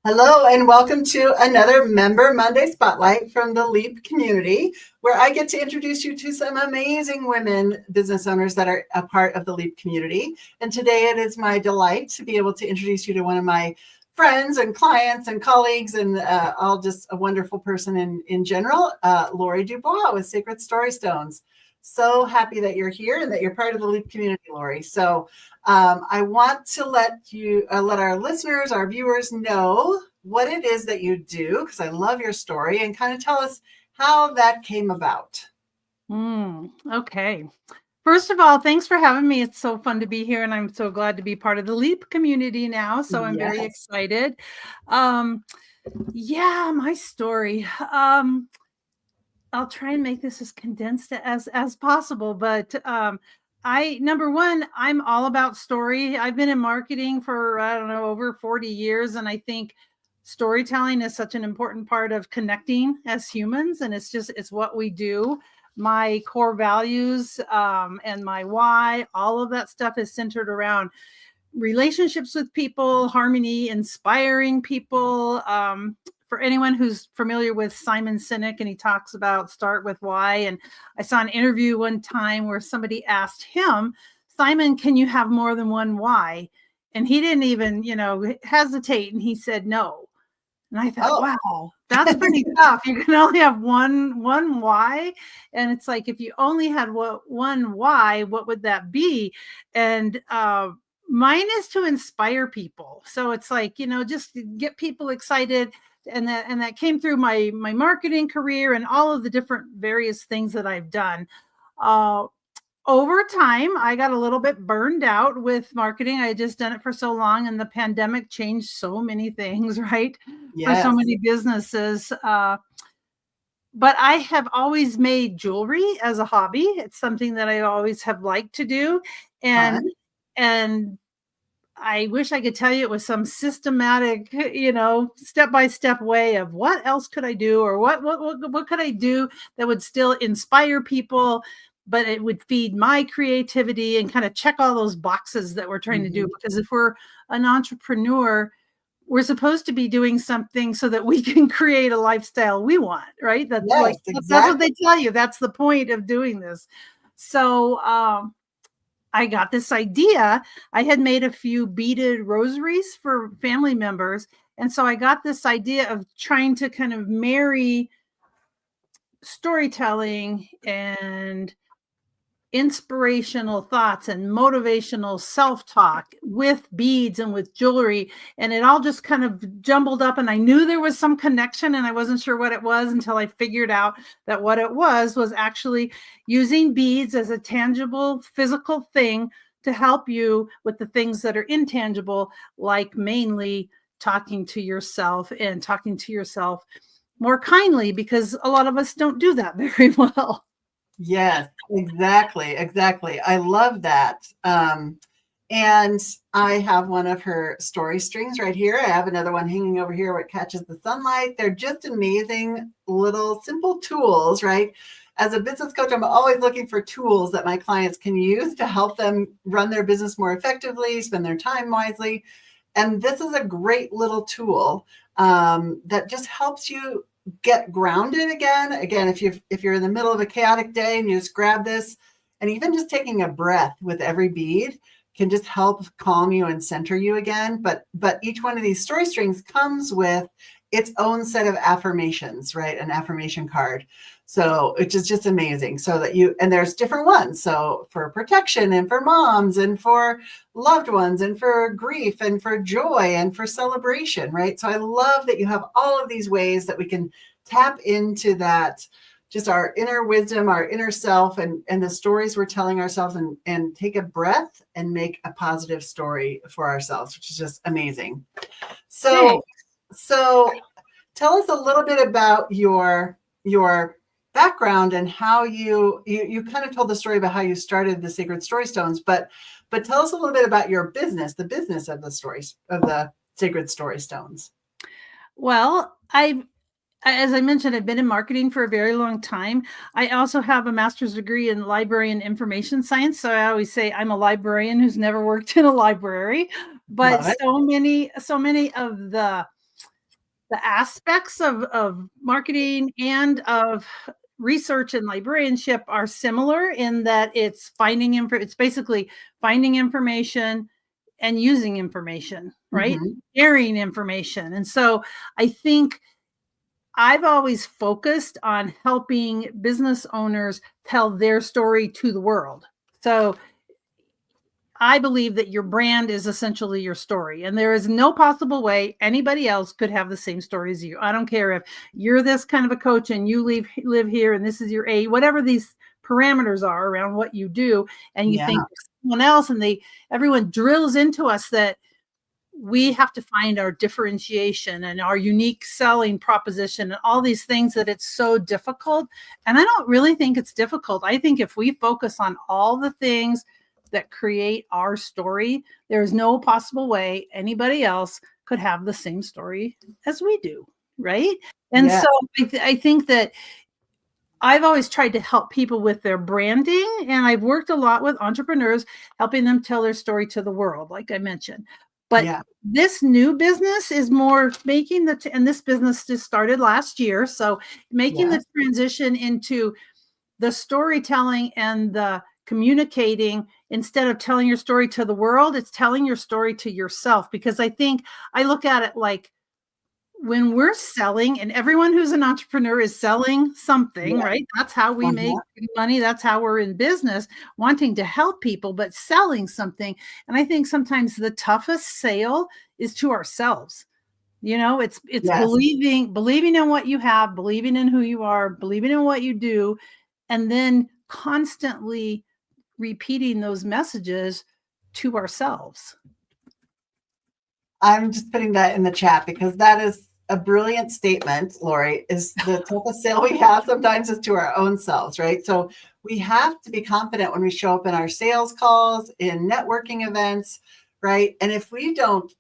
Hello, and welcome to another Member Monday Spotlight from the LEAP community, where I get to introduce you to some amazing women business owners that are a part of the LEAP community. And today it is my delight to be able to introduce you to one of my friends and clients and colleagues and all just a wonderful person in general, Lori Dubois with Sacred Story Stones. So happy that you're here and that you're part of the LEAP community, Lori. So I want to let our listeners, our viewers know what it is that you do, because I love your story, and kind of tell us how that came about. Okay. First of all, thanks for having me. It's so fun to be here, and I'm so glad to be part of the LEAP community now. So I'm very excited. Yeah, my story. I'll try and make this as condensed as possible, but number one, I'm all about story. I've been in marketing for, I don't know, over 40 years. And I think storytelling is such an important part of connecting as humans. And it's what we do. My core values and my why, all of that stuff is centered around relationships with people, harmony, inspiring people. For anyone who's familiar with Simon Sinek, and he talks about start with why. And I saw an interview one time where somebody asked him, Simon, can you have more than one why? And he didn't even, hesitate. And he said no. And I thought, wow, that's pretty tough. You can only have one why. And it's like, if you only had one why, what would that be? And mine is to inspire people. So it's like, just get people excited. And that came through my marketing career and all of the different various things that I've done. Over time, I got a little bit burned out with marketing. I had just done it for so long, and the pandemic changed so many things, right? Yes. For so many businesses. But I have always made jewelry as a hobby. It's something that I always have liked to do. And I wish I could tell you it was some systematic, step-by-step way of what else could I do, or what could I do that would still inspire people, but it would feed my creativity and kind of check all those boxes that we're trying to do. Because if we're an entrepreneur, we're supposed to be doing something so that we can create a lifestyle we want, right? That's that's what they tell you. That's the point of doing this. So, I got this idea. I had made a few beaded rosaries for family members. And so I got this idea of trying to kind of marry storytelling and inspirational thoughts and motivational self-talk with beads and with jewelry. And it all just kind of jumbled up, and I knew there was some connection, and I wasn't sure what it was until I figured out that what it was actually using beads as a tangible physical thing to help you with the things that are intangible, like mainly talking to yourself and talking to yourself more kindly, because a lot of us don't do that very well. Yes, exactly. I love that. And I have one of her story strings right here. I have another one hanging over here where it catches the sunlight. They're just amazing little simple tools, right? As a business coach, I'm always looking for tools that my clients can use to help them run their business more effectively, spend their time wisely. And this is a great little tool that just helps you get grounded again. If you're in the middle of a chaotic day and you just grab this, and even just taking a breath with every bead can just help calm you and center you again. But each one of these story strings comes with its own set of affirmations, right? An affirmation card. So which is just amazing. So that and there's different ones. So for protection, and for moms, and for loved ones, and for grief, and for joy, and for celebration, right? So I love that you have all of these ways that we can tap into that, just our inner wisdom, our inner self, and the stories we're telling ourselves, and take a breath and make a positive story for ourselves, which is just amazing. So tell us a little bit about your background and how you kind of told the story about how you started the Sacred Story Stones, but tell us a little bit about your business, the business of the stories of the Sacred Story Stones. Well, as I mentioned, I've been in marketing for a very long time. I also have a master's degree in library and information science. So I always say I'm a librarian who's never worked in a library. But so many of the the aspects of marketing and of research and librarianship are similar in that it's it's basically finding information and using information, right? Mhm. Sharing information. And so I think I've always focused on helping business owners tell their story to the world. So I believe that your brand is essentially your story, and there is no possible way anybody else could have the same story as you. I don't care if you're this kind of a coach and you live here and this is your A, whatever these parameters are around what you do, and you Yeah. think someone else, and everyone drills into us that we have to find our differentiation and our unique selling proposition and all these things, that it's so difficult. And I don't really think it's difficult. I think if we focus on all the things that create our story, there's no possible way anybody else could have the same story as we do, right? And Yeah. so I think that I've always tried to help people with their branding, and I've worked a lot with entrepreneurs, helping them tell their story to the world, like I mentioned. But Yeah. this new business is more making and this business just started last year. So making Yeah. the transition into the storytelling and the communicating, instead of telling your story to the world, it's telling your story to yourself. Because I look at it like, when we're selling, and everyone who's an entrepreneur is selling something, Yeah. right? That's how we make Uh-huh. money. That's how we're in business, wanting to help people, but selling something. And I think sometimes the toughest sale is to ourselves. It's Yes. believing in what you have, believing in who you are, believing in what you do, and then constantly repeating those messages to ourselves. I'm just putting that in the chat because that is a brilliant statement, Lori. Is the toughest sale we have sometimes is to our own selves, right? So we have to be confident when we show up in our sales calls, in networking events, right? And if we don't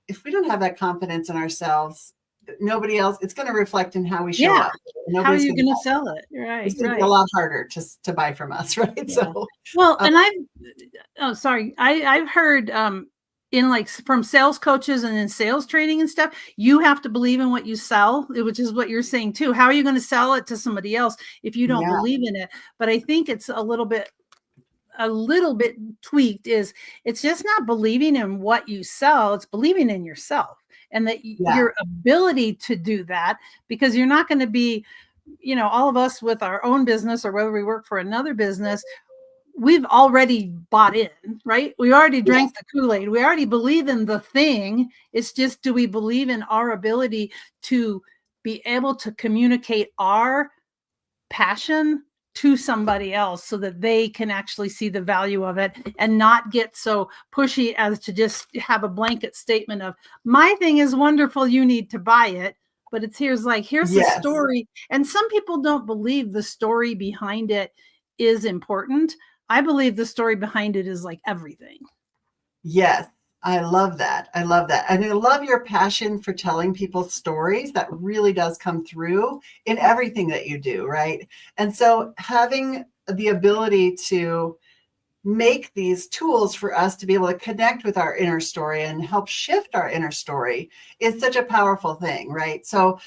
have that confidence in ourselves, nobody else, it's going to reflect in how we show Yeah. up. How are Nobody's you going to going to buy. sell it? It's Right, going to be a right. lot harder to buy from us, right? Yeah. So, Well, um, and sorry. I've heard in like from sales coaches and in sales training and stuff, you have to believe in what you sell, which is what you're saying too. How are you going to sell it to somebody else if you don't yeah, believe in it? But I think it's a little bit tweaked. It's just not believing in what you sell, it's believing in yourself, and that yeah, your ability to do that, because you're not going to be, all of us with our own business or whether we work for another business, we've already bought in, right? We already yes, drank the Kool-Aid. We already believe in the thing. It's just, do we believe in our ability to be able to communicate our passion to somebody else so that they can actually see the value of it and not get so pushy as to just have a blanket statement of, my thing is wonderful, you need to buy it. But here's the yes. story. And some people don't believe the story behind it is important. I believe the story behind it is like everything. Yes, I love that. I love that. And I love your passion for telling people stories. That really does come through in everything that you do, right? And so having the ability to make these tools for us to be able to connect with our inner story and help shift our inner story is such a powerful thing, right? So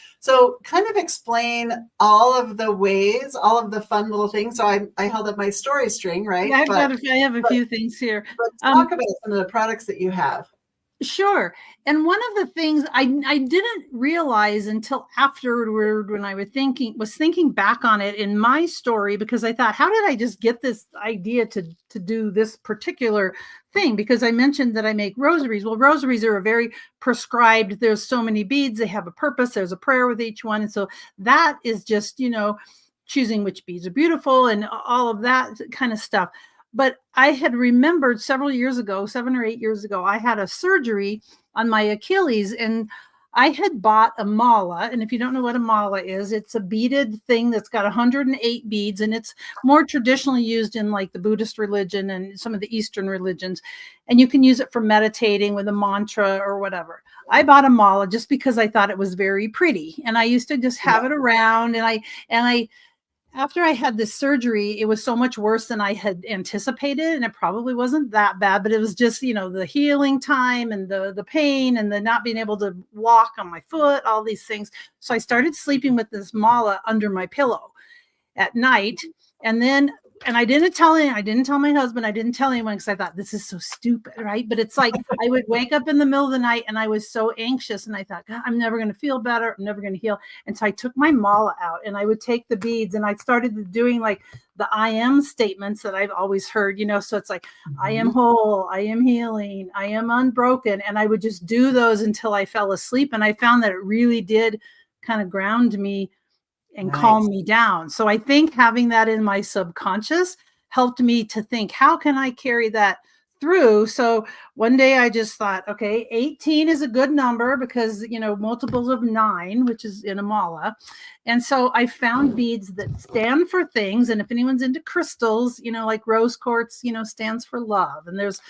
kind of explain all of the ways, all of the fun little things. So I held up my story string, right? Yeah, But I have a but few things here. but Um, talk about some of the products that you have. Sure. And one of the things I didn't realize until afterward, when I was thinking back on it in my story, because I thought, how did I just get this idea to do this particular thing? Because I mentioned that I make rosaries. Well, rosaries are a very prescribed, there's so many beads, they have a purpose, there's a prayer with each one. And so that is just, choosing which beads are beautiful and all of that kind of stuff. But I had remembered several years ago, 7 or 8 years ago, I had a surgery on my Achilles, and I had bought a mala. And if you don't know what a mala is, it's a beaded thing that's got 108 beads, and it's more traditionally used in like the Buddhist religion and some of the Eastern religions. And you can use it for meditating with a mantra or whatever. I bought a mala just because I thought it was very pretty, and I used to just have it around, and I after I had this surgery, it was so much worse than I had anticipated. And it probably wasn't that bad, but it was just, the healing time and the pain and the not being able to walk on my foot, all these things. So I started sleeping with this mala under my pillow at night. And I didn't tell him, I didn't tell my husband, I didn't tell anyone because I thought this is so stupid, right? But it's like I would wake up in the middle of the night and I was so anxious and I thought, God, I'm never going to feel better. I'm never going to heal. And so I took my mala out and I would take the beads and I started doing like the I am statements that I've always heard, so it's like, I am whole, I am healing, I am unbroken. And I would just do those until I fell asleep. And I found that it really did kind of ground me and calm me down. So I think having that in my subconscious helped me to think, how can I carry that through? So one day I just thought, okay, 18 is a good number because, multiples of 9, which is in a mala. And so I found beads that stand for things. And if anyone's into crystals, like rose quartz, stands for love. And there's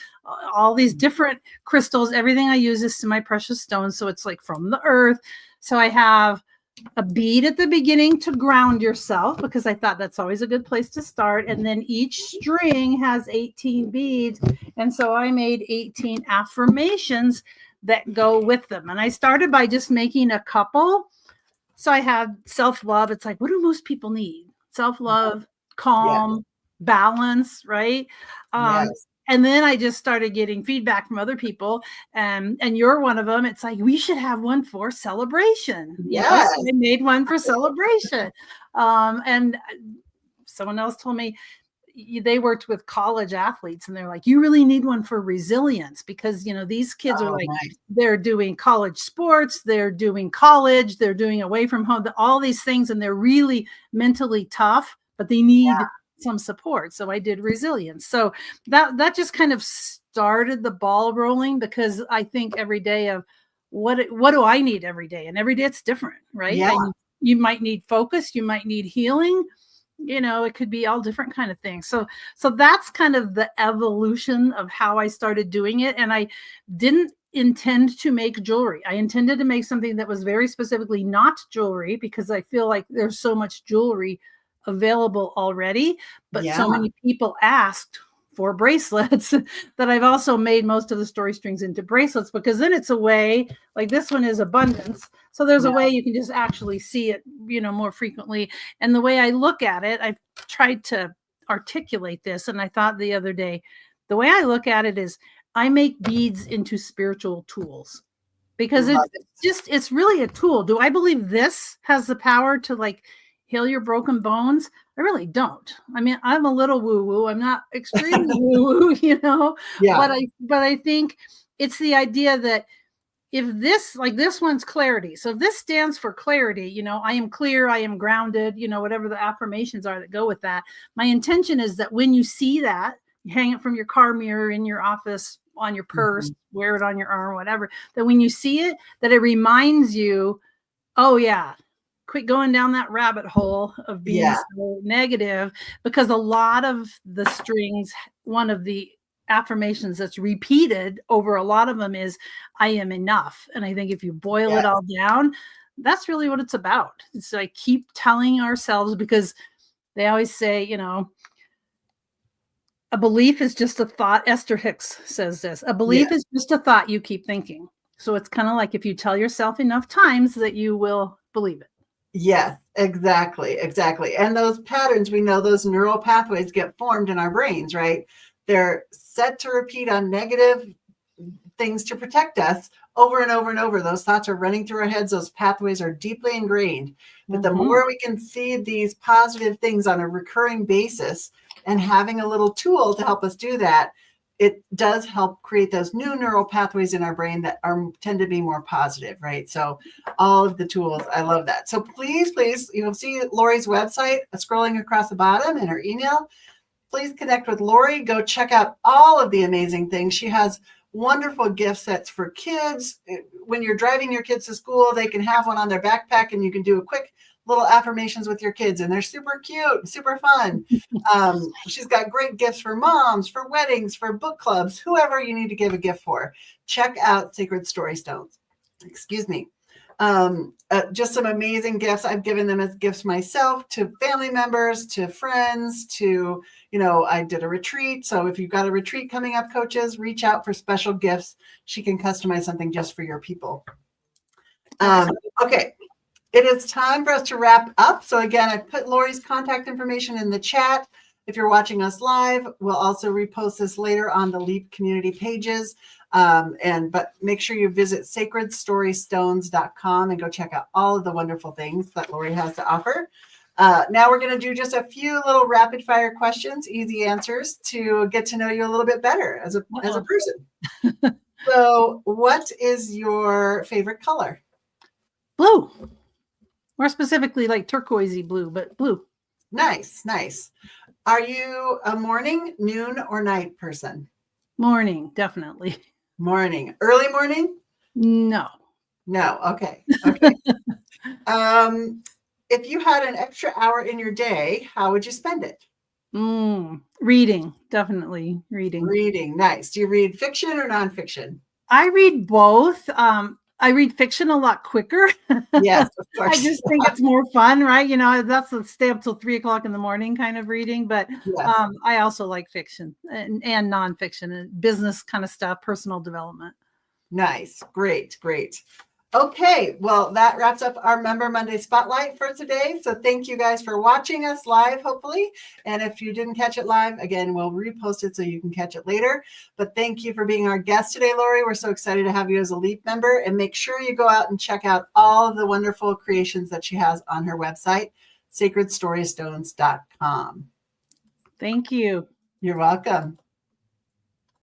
all these different crystals. Everything I use is semi-precious stones. So it's like from the earth. So I have a bead at the beginning to ground yourself, because I thought that's always a good place to start. And then each string has 18 beads. And so I made 18 affirmations that go with them. And I started by just making a couple. So I had self-love. It's like, what do most people need? Self-love, calm, balance, right? Yes. And then I just started getting feedback from other people, and you're one of them. It's like, we should have one for celebration. Yes. So I made one for celebration. And someone else told me they worked with college athletes, and they're like, you really need one for resilience, because these kids are like, nice. They're doing college sports, they're doing college, they're doing away from home, all these things, and they're really mentally tough, but they need some support. So I did resilience. So that just kind of started the ball rolling, because I think every day of what do I need every day? And every day it's different, right? Yeah. You might need focus, you might need healing, it could be all different kind of things. So that's kind of the evolution of how I started doing it. And I didn't intend to make jewelry. I intended to make something that was very specifically not jewelry, because I feel like there's so much jewelry available already, but so many people asked for bracelets that I've also made most of the story strings into bracelets, because then it's a way, like this one is abundance. So there's a way you can just actually see it, more frequently. And the way I look at it, I've tried to articulate this. And I thought the other day, the way I look at it is I make beads into spiritual tools, because it's really a tool. Do I believe this has the power to like heal your broken bones? I really don't. I mean, I'm a little woo-woo. I'm not extremely woo-woo, but I think it's the idea that if this one's clarity. So if this stands for clarity, I am clear, I am grounded, whatever the affirmations are that go with that. My intention is that when you see that, you hang it from your car mirror, in your office, on your purse, wear it on your arm, whatever, that when you see it, that it reminds you, oh yeah, quit going down that rabbit hole of being so negative. Because a lot of the strings, one of the affirmations that's repeated over a lot of them is, I am enough. And I think if you boil it all down, that's really what it's about. So I keep telling ourselves, because they always say, a belief is just a thought. Esther Hicks says this, a belief is just a thought you keep thinking. So it's kind of like, if you tell yourself enough times, that you will believe it. Yes, exactly. And those patterns, we know those neural pathways get formed in our brains, right? They're set to repeat on negative things to protect us over and over and over. Those thoughts are running through our heads. Those pathways are deeply ingrained. But the more we can see these positive things on a recurring basis, and having a little tool to help us do that, it does help create those new neural pathways in our brain that tend to be more positive, right? So all of the tools, I love that. So please, you'll see Lori's website scrolling across the bottom, and her email. Please connect with Lori. Go check out all of the amazing things. She has wonderful gift sets for kids. When you're driving your kids to school, they can have one on their backpack, and you can do a quick little affirmations with your kids, and they're super cute, super fun. She's got great gifts for moms, for weddings, for book clubs, whoever you need to give a gift for. Check out Sacred Story Stones. Excuse me. Just some amazing gifts. I've given them as gifts myself, to family members, to friends, to, I did a retreat. So if you've got a retreat coming up, coaches, reach out for special gifts. She can customize something just for your people. Okay. It is time for us to wrap up. So again, I put Lori's contact information in the chat. If you're watching us live, we'll also repost this later on the LEAP community pages. But make sure you visit sacredstorystones.com and go check out all of the wonderful things that Lori has to offer. Now we're going to do just a few little rapid fire questions, easy answers to get to know you a little bit better as a person. So what is your favorite color? Blue. More specifically, like turquoisey blue, but blue. Nice, nice. Are you a morning, noon, or night person? Morning, definitely. Morning. Early morning? No. No. Okay. Okay. If you had an extra hour in your day, how would you spend it? Reading, definitely reading. Reading. Nice. Do you read fiction or nonfiction? I read both. I read fiction a lot quicker. Yes, of course. I just think it's more fun, right? That's the stay up till 3:00 in the morning kind of reading. But yes. I also like fiction and nonfiction and business kind of stuff, personal development. Nice. Great. Great. Okay, well, that wraps up our Member Monday Spotlight for today. So thank you guys for watching us live, hopefully. And if you didn't catch it live, again, we'll repost it so you can catch it later. But thank you for being our guest today, Lori. We're so excited to have you as a LEAP member. And make sure you go out and check out all of the wonderful creations that she has on her website, sacredstorystones.com. Thank you. You're welcome.